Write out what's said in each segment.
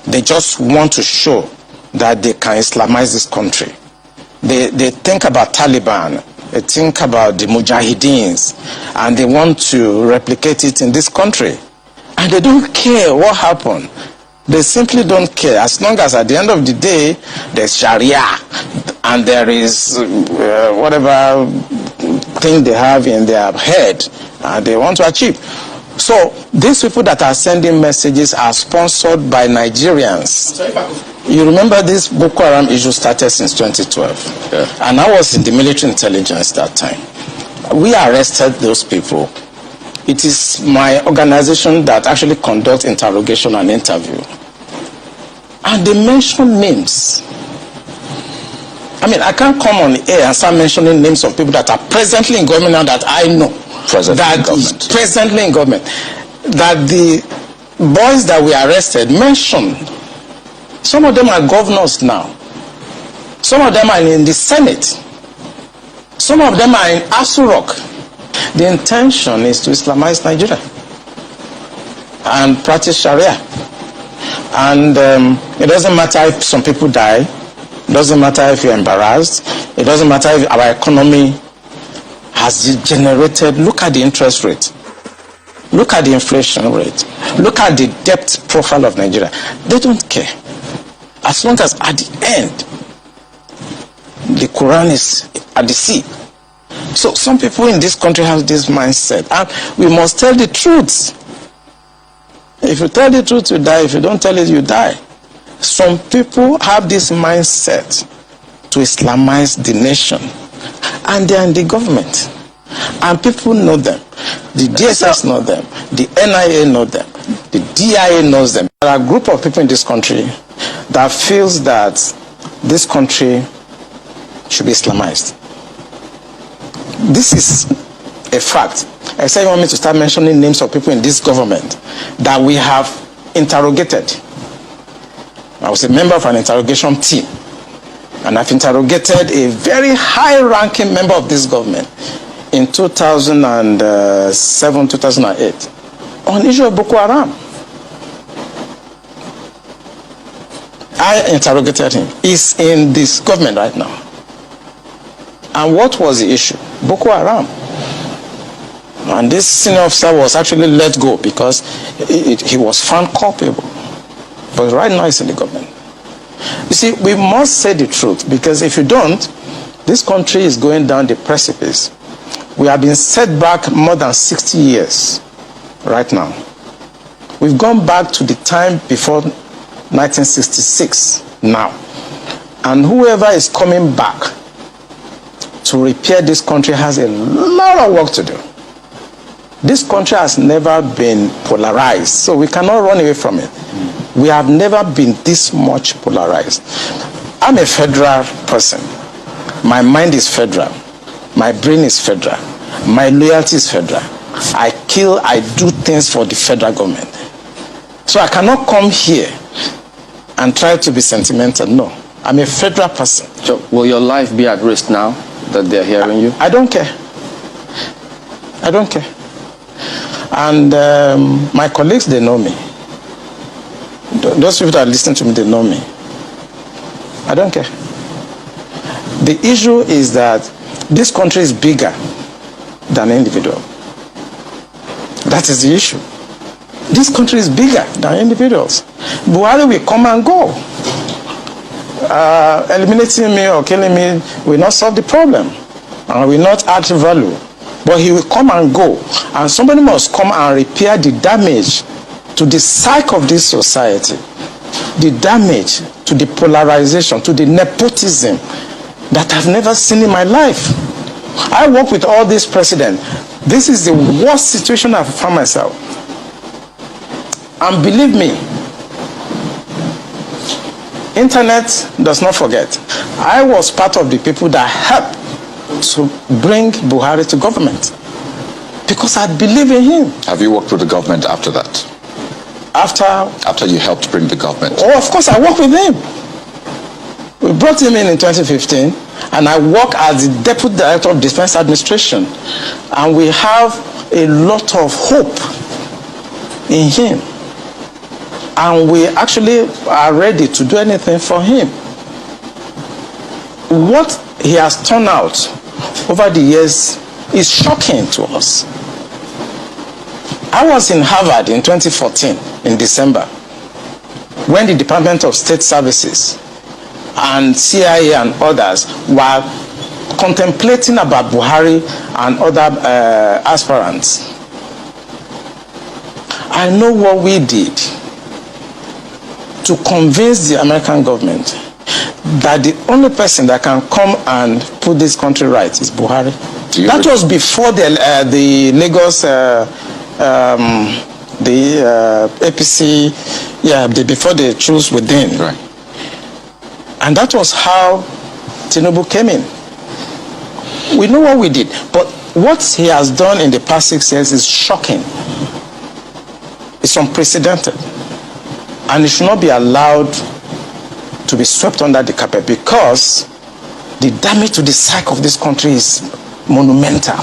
They just want to show that they can Islamize this country. They think about Taliban, they think about the Mujahideens, and they want to replicate it in this country. And they don't care what happened. They simply don't care, as long as at the end of the day there's Sharia and there is whatever thing they have in their head and they want to achieve. So these people that are sending messages are sponsored by Nigerians. You remember this Boko Haram issue started since 2012. Yeah. And I was in the military intelligence that time. We arrested those people. It is my organization that actually conducts interrogation and interview. And they mention names. I mean, I can't come on air and start mentioning names of people that are presently in government now that I know. Presently in government. That the boys that we arrested mentioned. Some of them are governors now. Some of them are in the Senate. Some of them are in Asu Rock. The intention is to Islamize Nigeria and practice Sharia. And it doesn't matter if some people die. It doesn't matter if you're embarrassed. It doesn't matter if our economy has degenerated. Look at the interest rate. Look at the inflation rate. Look at the debt profile of Nigeria. They don't care. As long as at the end, the Quran is at the sea. So some people in this country have this mindset. And we must tell the truth. If you tell the truth, you die. If you don't tell it, you die. Some people have this mindset to Islamize the nation. And they are in the government. And people know them. The DSS know them. The NIA know them. The DIA knows them. There are a group of people in this country that feels that this country should be Islamized. This is a fact. I say you want me to start mentioning names of people in this government that we have interrogated. I was a member of an interrogation team, and I've interrogated a very high-ranking member of this government in 2007, 2008 on the issue of Boko Haram. I interrogated him. He's in this government right now. And what was the issue? Boko Haram. And this senior officer was actually let go because he was found culpable. But right now he's in the government. You see, we must say the truth, because if you don't, this country is going down the precipice. We have been set back more than 60 years right now. We've gone back to the time before 1966 now. And whoever is coming back to repair this country has a lot of work to do. This country has never been polarized, so we cannot run away from it. We have never been this much polarized. I'm a federal person. My mind is federal. My brain is federal. My loyalty is federal. I do things for the federal government. So I cannot come here and try to be sentimental. No, I'm a federal person. So will your life be at risk now that they're hearing you? I don't care. I don't care. And my colleagues, they know me. Those people that listen to me, they know me. I don't care. The issue is that this country is bigger than individual. That is the issue. This country is bigger than individuals. Buhari will come and go. Eliminating me or killing me will not solve the problem and will not add value. But he will come and go, and somebody must come and repair the damage to the psyche of this society, the damage to the polarization, to the nepotism that I've never seen in my life. I work with all these presidents. This is the worst situation I've found myself. And believe me, internet does not forget. I was part of the people that helped to bring Buhari to government because I believe in him. Have you worked with the government after that? After you helped bring the government? Oh, of course, I worked with him. We brought him in 2015, and I work as the Deputy Director of Defense Administration, and we have a lot of hope in him. And we actually are ready to do anything for him. What he has turned out over the years is shocking to us. I was in Harvard in 2014, in December, when the Department of State Services and CIA and others were contemplating about Buhari and other aspirants. I know what we did to convince the American government that the only person that can come and put this country right is Buhari. That was before the Lagos, APC, before they chose within. Right. And that was how Tinubu came in. We know what we did, but what he has done in the past 6 years is shocking. It's unprecedented. And it should not be allowed to be swept under the carpet, because the damage to the psyche of this country is monumental.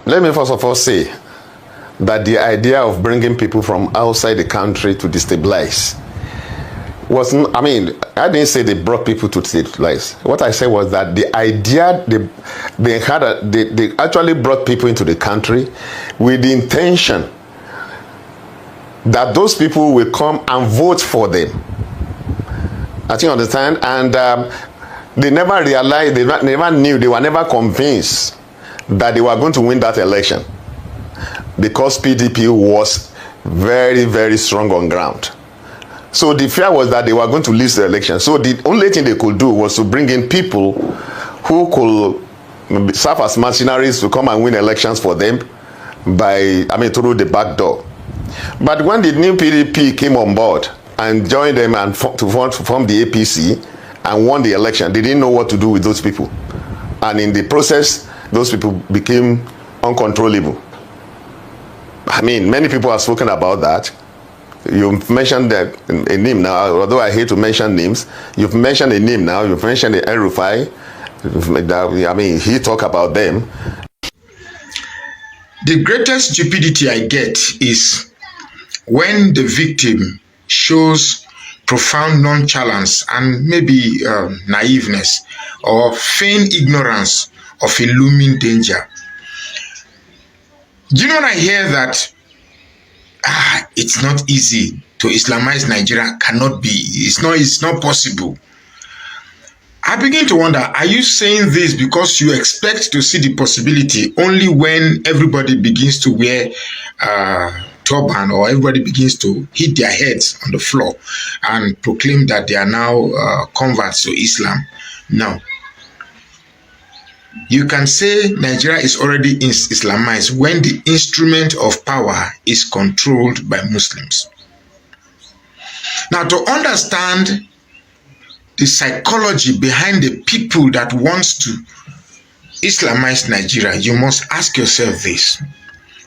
Let me first of all say that the idea of bringing people from outside the country to destabilize wasn't, I didn't say they brought people to destabilize. What I said was that the idea, they actually brought people into the country with the intention that those people will come and vote for them. I think you understand? And they never realized, they never knew, they were never convinced that they were going to win that election, because PDP was very, very strong on ground. So the fear was that they were going to lose the election. So the only thing they could do was to bring in people who could serve as mercenaries to come and win elections for them through the back door. But when the new PDP came on board and joined them and to form the APC and won the election, they didn't know what to do with those people. And in the process, those people became uncontrollable. Many people have spoken about that. You've mentioned a name now, although I hate to mention names. You've mentioned a name now. You've mentioned the El-Rufai. He talked about them. The greatest stupidity I get is when the victim shows profound nonchalance and maybe naiveness or feigned ignorance of a looming danger. Do you know when I hear that it's not easy to Islamize Nigeria, cannot be, it's not possible, I begin to wonder, are you saying this because you expect to see the possibility only when everybody begins to wear turban, or everybody begins to hit their heads on the floor and proclaim that they are now converts to Islam? No. You can say Nigeria is already Islamized when the instrument of power is controlled by Muslims. Now, to understand the psychology behind the people that wants to Islamize Nigeria, you must ask yourself this.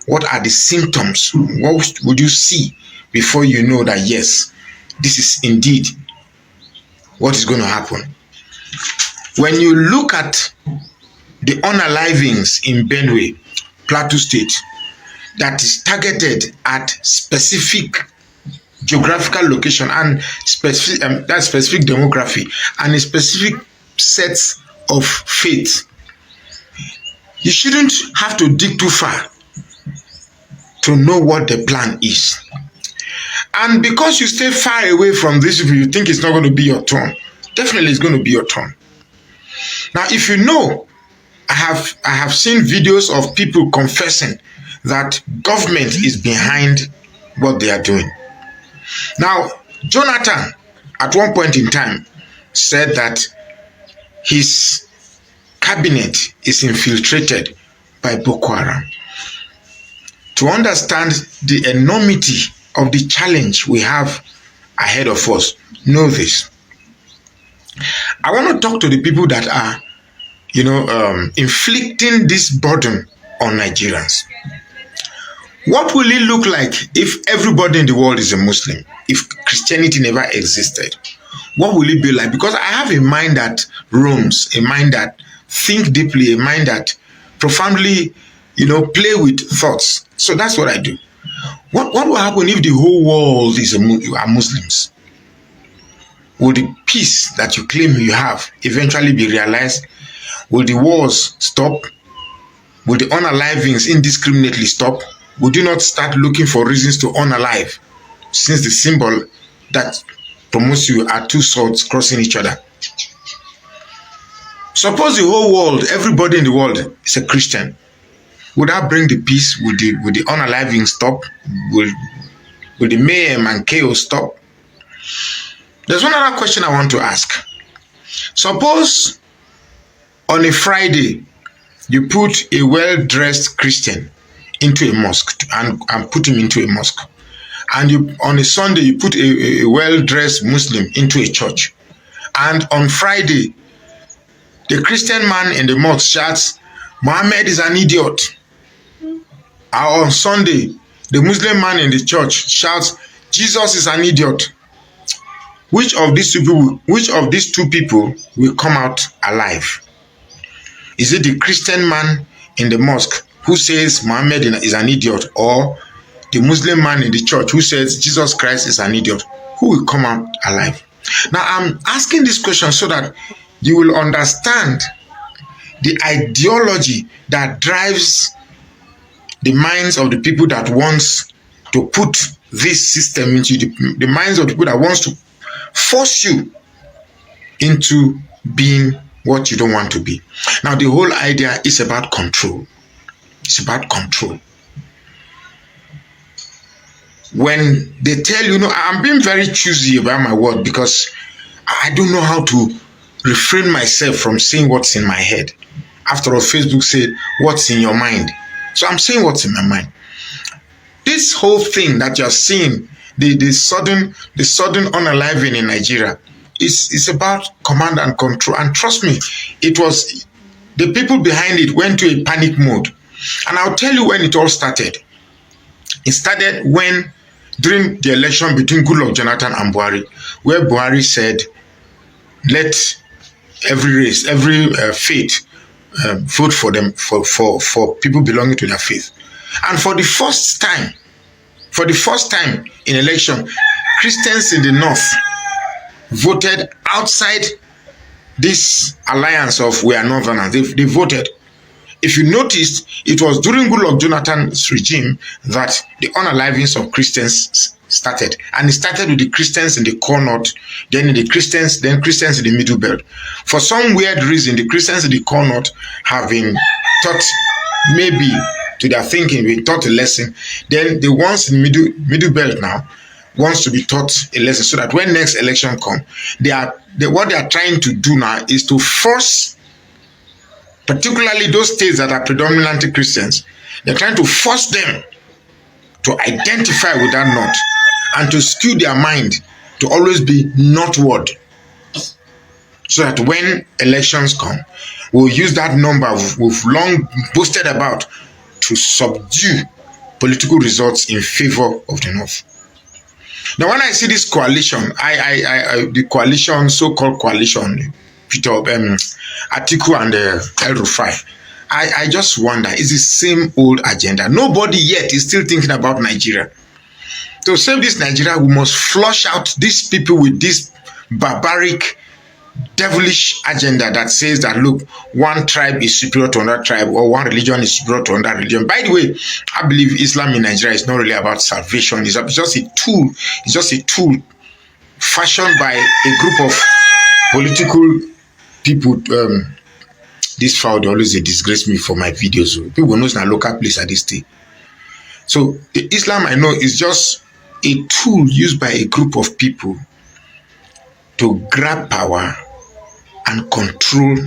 What are the symptoms? What would you see before you know that, yes, this is indeed what is going to happen? When you look at the unalivings in Benue, Plateau State, that is targeted at specific geographical location and specific that specific demography and a specific sets of faith, you shouldn't have to dig too far to know what the plan is. And because you stay far away from this, if you think it's not going to be your turn, definitely it's going to be your turn. Now, if you know, I have seen videos of people confessing that government is behind what they are doing. Now, Jonathan, at one point in time, said that his cabinet is infiltrated by Boko Haram. To understand the enormity of the challenge we have ahead of us, know this. I want to talk to the people that are inflicting this burden on Nigerians. What will it look like if everybody in the world is a Muslim? If Christianity never existed? What will it be like? Because I have a mind that roams, a mind that thinks deeply, a mind that profoundly, play with thoughts. So that's what I do. What will happen if the whole world are Muslims? Will the peace that you claim you have eventually be realized? Will the wars stop? Will the unalivings indiscriminately stop? Would you not start looking for reasons to unalive, since the symbol that promotes you are two swords crossing each other? Suppose the whole world, everybody in the world is a Christian. Would that bring the peace? Would the unaliving stop? Will the mayhem and chaos stop? There's one other question I want to ask. Suppose on a Friday, you put a well-dressed Christian into a mosque and put him into a mosque. And on a Sunday, you put a well-dressed Muslim into a church. And on Friday, the Christian man in the mosque shouts, "Muhammad is an idiot." And on Sunday, the Muslim man in the church shouts, "Jesus is an idiot." Which of these two people will come out alive? Is it the Christian man in the mosque who says Muhammad is an idiot, or the Muslim man in the church who says Jesus Christ is an idiot? Who will come out alive? Now, I'm asking this question so that you will understand the ideology that drives the minds of the people that wants to put this system into the minds of the people that wants to force you into being what you don't want to be. Now, the whole idea is about control. It's about control. When they tell you, I'm being very choosy about my word because I don't know how to refrain myself from saying what's in my head. After all, Facebook said, what's in your mind? So I'm saying what's in my mind. This whole thing that you're seeing, the sudden unaliving in Nigeria, is about command and control. And trust me, it was the people behind it went to a panic mode. And I'll tell you when it all started. It started when, during the election between Goodluck Jonathan and Buhari, where Buhari said, let every race, every faith vote for them, for people belonging to their faith. And for the first time in election, Christians in the north voted outside this alliance of we are northerners. They voted. If you noticed, it was during Goodluck Jonathan's regime that the unalivings of Christians started. And it started with the Christians in the core north, then Christians in the middle belt. For some weird reason, the Christians in the core north have been taught, maybe to their thinking, been taught a lesson. Then the ones in middle belt now wants to be taught a lesson, so that when next election comes, what they are trying to do now is to force, particularly those states that are predominantly Christians, they're trying to force them to identify with that north and to skew their mind to always be northward, so that when elections come, we'll use that number we've long boasted about to subdue political results in favor of the north. Now, when I see this coalition, the coalition, so-called coalition, Peter, Atiku and El Rufai, I just wonder, is the same old agenda? Nobody yet is still thinking about Nigeria. To save this Nigeria, we must flush out these people with this barbaric, devilish agenda that says that, look, one tribe is superior to another tribe, or one religion is superior to another religion. By the way, I believe Islam in Nigeria is not really about salvation. It's just a tool. It's just a tool fashioned by a group of political people. This foul, they always disgrace me for my videos. People know it's a local place at this day. So the Islam, I know, is just a tool used by a group of people to grab power and control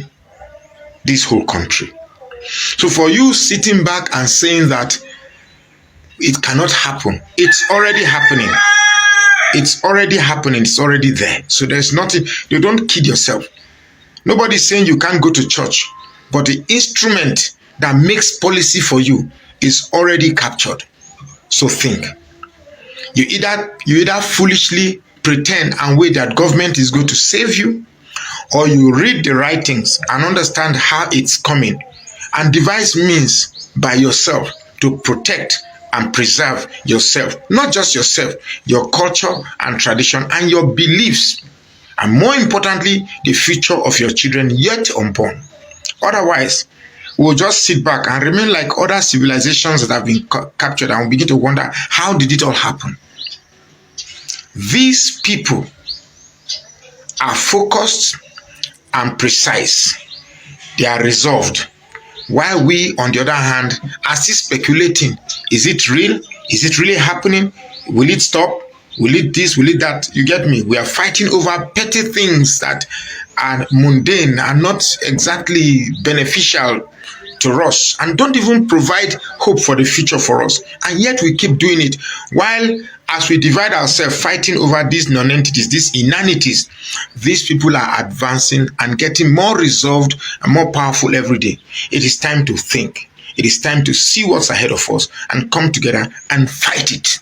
this whole country. So for you sitting back and saying that it cannot happen, it's already happening. It's already happening. It's already there. So there's nothing. You don't kid yourself. Nobody's saying you can't go to church, but the instrument that makes policy for you is already captured. So think. You either foolishly pretend and wait that government is going to save you, or you read the writings and understand how it's coming and devise means by yourself to protect and preserve yourself, not just yourself, your culture and tradition and your beliefs, and more importantly, the future of your children yet unborn. Otherwise, we'll just sit back and remain like other civilizations that have been captured, and we'll begin to wonder, how did it all happen? These people are focused and precise. They are resolved. While we, on the other hand, are still speculating. Is it real? Is it really happening? Will it stop? Will it this? Will it that? You get me? We are fighting over petty things that are mundane and not exactly beneficial to us and don't even provide hope for the future for us. And yet we keep doing it. While as we divide ourselves fighting over these non-entities, these inanities, these people are advancing and getting more resolved and more powerful every day. It is time to think. It is time to see what's ahead of us and come together and fight it.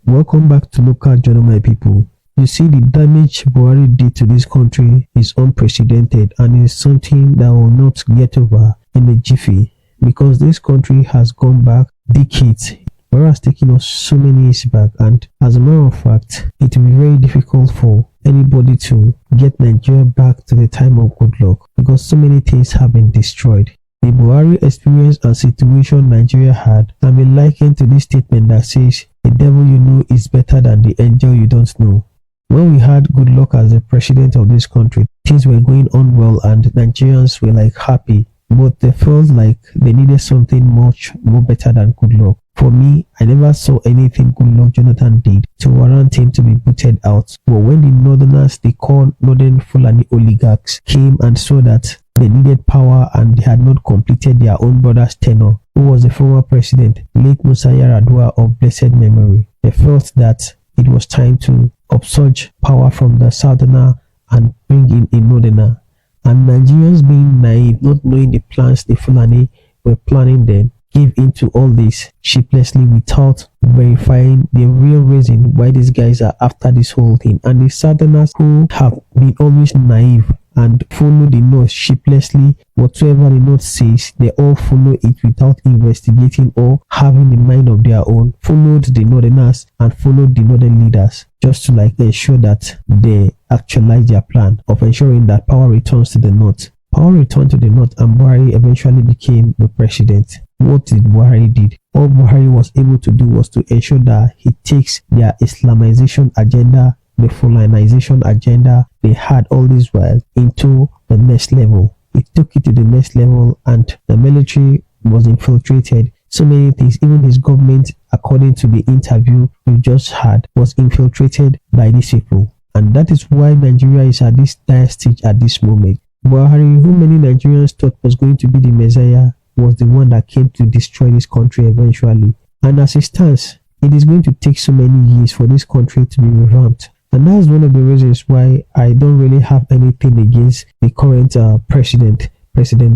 Welcome back to Local Journal, my people. You see, the damage Buhari did to this country is unprecedented and is something that will not get over in a jiffy, because this country has gone back decades. Buhari has taken us so many years back, and as a matter of fact, it will be very difficult for anybody to get Nigeria back to the time of good luck, because so many things have been destroyed. The Buhari experience and situation Nigeria had can be likened to this statement that says, the devil you know is better than the angel you don't know. When we had good luck as the president of this country, things were going on well and Nigerians were like happy, but they felt like they needed something much more better than good luck. For me, I never saw anything good luck Jonathan did to warrant him to be booted out. But when the northerners, they called northern Fulani oligarchs, came and saw that they needed power and they had not completed their own brother's tenure, who was the former president, late Musa Yar'Adua of blessed memory, they felt that it was time to upsurge power from the southerner and bring in a northerner. And Nigerians, being naive, not knowing the plans the Fulani were planning then, gave into all this sheeplessly without verifying the real reason why these guys are after this whole thing. And the southerners, who have been always naive and follow the north sheeplessly, whatsoever the north says, they all follow it without investigating or having a mind of their own, followed the northerners and followed the northern leaders, just to ensure that they actualize their plan of ensuring that power returns to the north. Power returned to the north and Buhari eventually became the president. What did Buhari did? All Buhari was able to do was to ensure that he takes their Islamization agenda, the Fulanization agenda they had all this while, into the next level. It took it to the next level and the military was infiltrated. So many things, even his government, according to the interview we just had, was infiltrated by these people. And that is why Nigeria is at this dire stage at this moment. Buhari, who many Nigerians thought was going to be the Messiah, was the one that came to destroy this country eventually. And as it stands, it is going to take so many years for this country to be revamped. And that's one of the reasons why I don't really have anything against the current President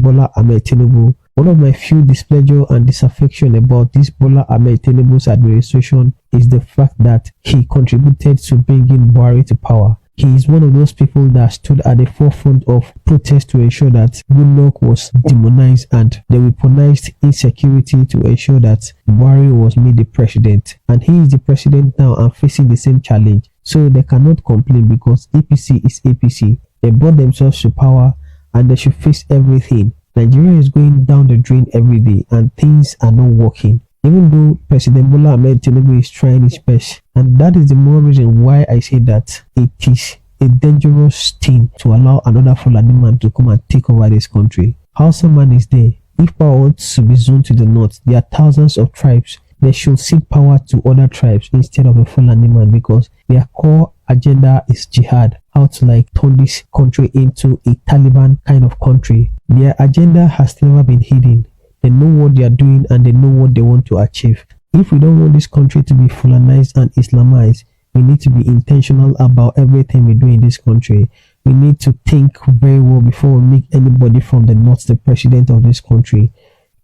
Bola Ahmed Tinubu. One of my few displeasure and disaffection about this Bola Ahmed Tinubu's administration is the fact that he contributed to bringing Buhari to power. He is one of those people that stood at the forefront of protests to ensure that Goodluck was demonized, and they weaponized insecurity to ensure that Buhari was made the president. And he is the president now and facing the same challenge. So they cannot complain because APC is APC. They brought themselves to power and they should face everything. Nigeria is going down the drain every day and things are not working. Even though President Bola Ahmed Tinubu is trying his best. And that is the more reason why I say that it is a dangerous thing to allow another Fulani man to come and take over this country. Hausa man is there. If power wants to be zoned to the north, there are thousands of tribes. They should cede power to other tribes instead of a Fulani man, because their core agenda is jihad. How to turn this country into a Taliban kind of country. Their agenda has never been hidden. They know what they are doing and they know what they want to achieve. If we don't want this country to be Fulanized and Islamized, we need to be intentional about everything we do in this country. We need to think very well before we make anybody from the north the president of this country.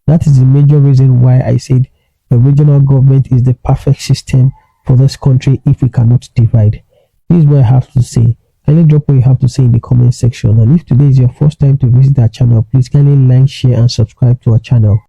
That is the major reason why I said the regional government is the perfect system for this country if we cannot divide. This is what I have to say. Kindly drop what you have to say in the comment section. And if today is your first time to visit our channel, please kindly like, share and subscribe to our channel.